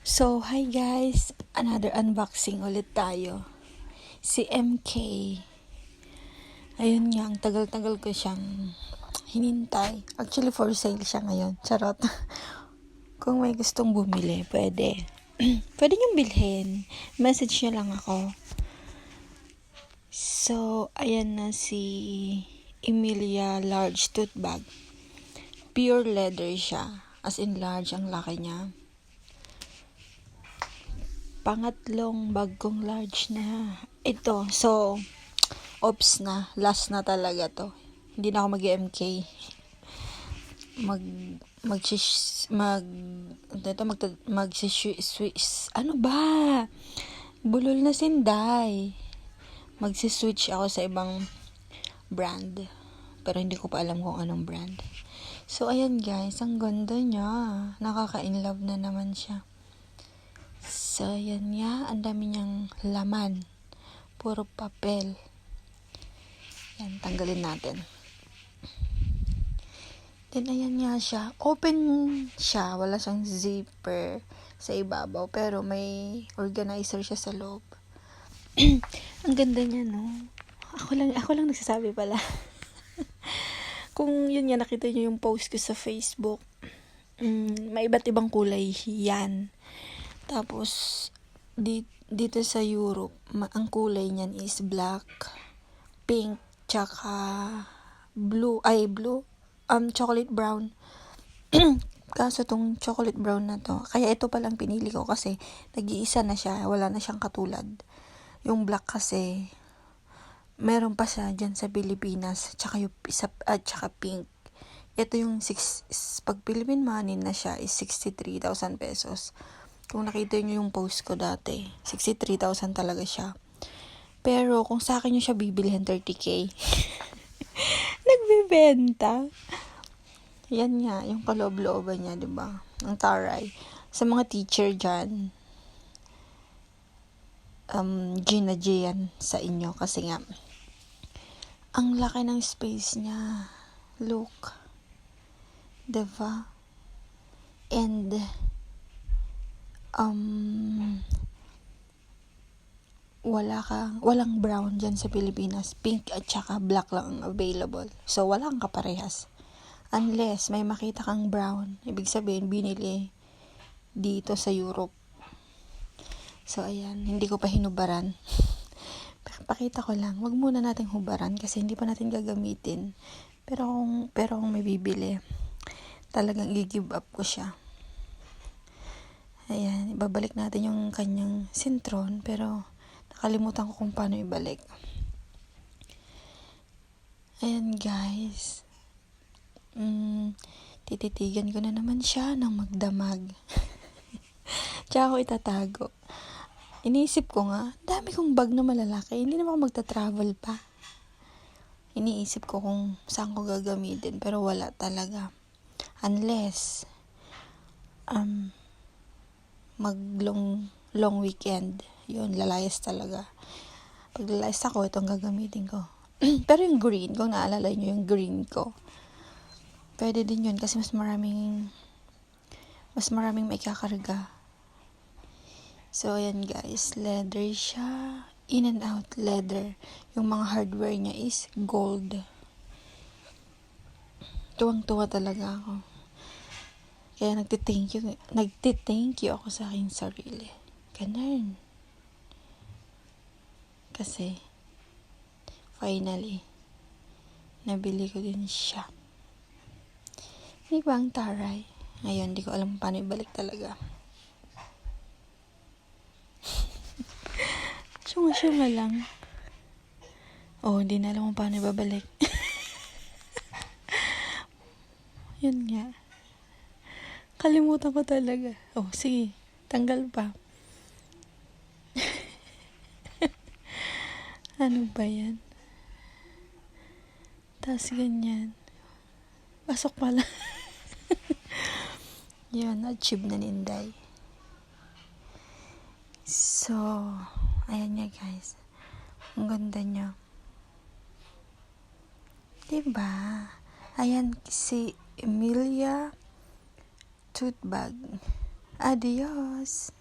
So, hi guys! Another unboxing ulit tayo. Si MK. Ayun nga, ang tagal-tagal ko siyang hinintay. Actually, for sale siya ngayon. Charot. Kung may gustong bumili, pwede. Pwede niyong bilhin. Message niyo lang ako. So, ayan na si Emilia Large Tote Bag. Pure leather siya. As in large, ang laki niya. Pangatlong bag kong large na ito. So, ops na. Last na talaga to. Hindi na ako mag-MK. Ano ba? Bulol na sinday. Magsiswitch ako sa ibang brand. Pero hindi ko pa alam kung anong brand. So, ayan guys. Ang ganda niya. Nakaka-inlove na naman siya. So, yan nga. Ang dami niyang laman. Puro papel. Yan, tanggalin natin. Then, ayan nga siya. Open siya. Wala siyang zipper sa ibabaw. Pero may organizer siya sa loob. Ang ganda niya, no? Ako lang nagsasabi pala. Kung yun nga, nakita niyo yung post ko sa Facebook. May iba't ibang kulay yan. Tapos, dito sa Europe, ang kulay niyan is black, pink, tsaka chocolate brown. Kaso tong chocolate brown na to, kaya ito palang pinili ko kasi nag-iisa na siya, wala na siyang katulad. Yung black kasi, meron pa siya dyan sa Pilipinas, tsaka yung isa, tsaka pink. Ito yung pag Philippine money na siya is 63,000 pesos. Kung nakita niyo yung post ko dati, 63,000 talaga siya. Pero kung sa akin yung siya bibilhin, 30K. Nagbebenta. Yan nga, yung kaloob-looban niya, 'di ba? Ang taray. Sa mga teacher diyan, Gina G yan sa inyo kasi nga ang laki ng space niya. Look. 'Di ba? And walang brown dyan sa Pilipinas. Pink at saka black lang ang available. So, walang kaparehas. Unless may makita kang brown, ibig sabihin, binili dito sa Europe. So, ayan. Hindi ko pa hinubaran. Pakita ko lang. Wag muna natin hubaran kasi hindi pa natin gagamitin. Pero kung may bibili, talagang i-give up ko siya. Ayan, ibabalik natin yung kanyang sintron, pero nakalimutan ko kung paano ibalik. Ayan guys. Tititigan ko na naman siya ng magdamag. Tsaka ako itatago. Iniisip ko nga, dami kong bag na malalaki. Hindi naman ako magta-travel pa. Iniisip ko kung saan ko gagamitin, pero wala talaga. Unless, long weekend. Yun, lalayas talaga. Pag lalayas ako, itong gagamitin ko. Pero yung green, kung naalala nyo yung green ko, pwede din yun kasi mas maraming may kakarga. So, ayan guys, leather siya. In and out leather. Yung mga hardware niya is gold. Tuwang-tuwa talaga ako. Kaya nagti-thank you ako sa aking sarili. Ganun. Kasi, finally, nabili ko din siya. Di ba ang taray? Ngayon, di ko alam paano ibalik talaga. Syunga lang. Hindi na alam kung paano ibabalik. Yun nga. Kalimutan ko talaga. Sige. Tanggal pa. Ano ba yan? Tapos ganyan. Pasok pala. Yun, achieve na ninday. So, ayan nga guys. Ang ganda niya. Diba? Ayan si Emilia Tote Bag. Adios!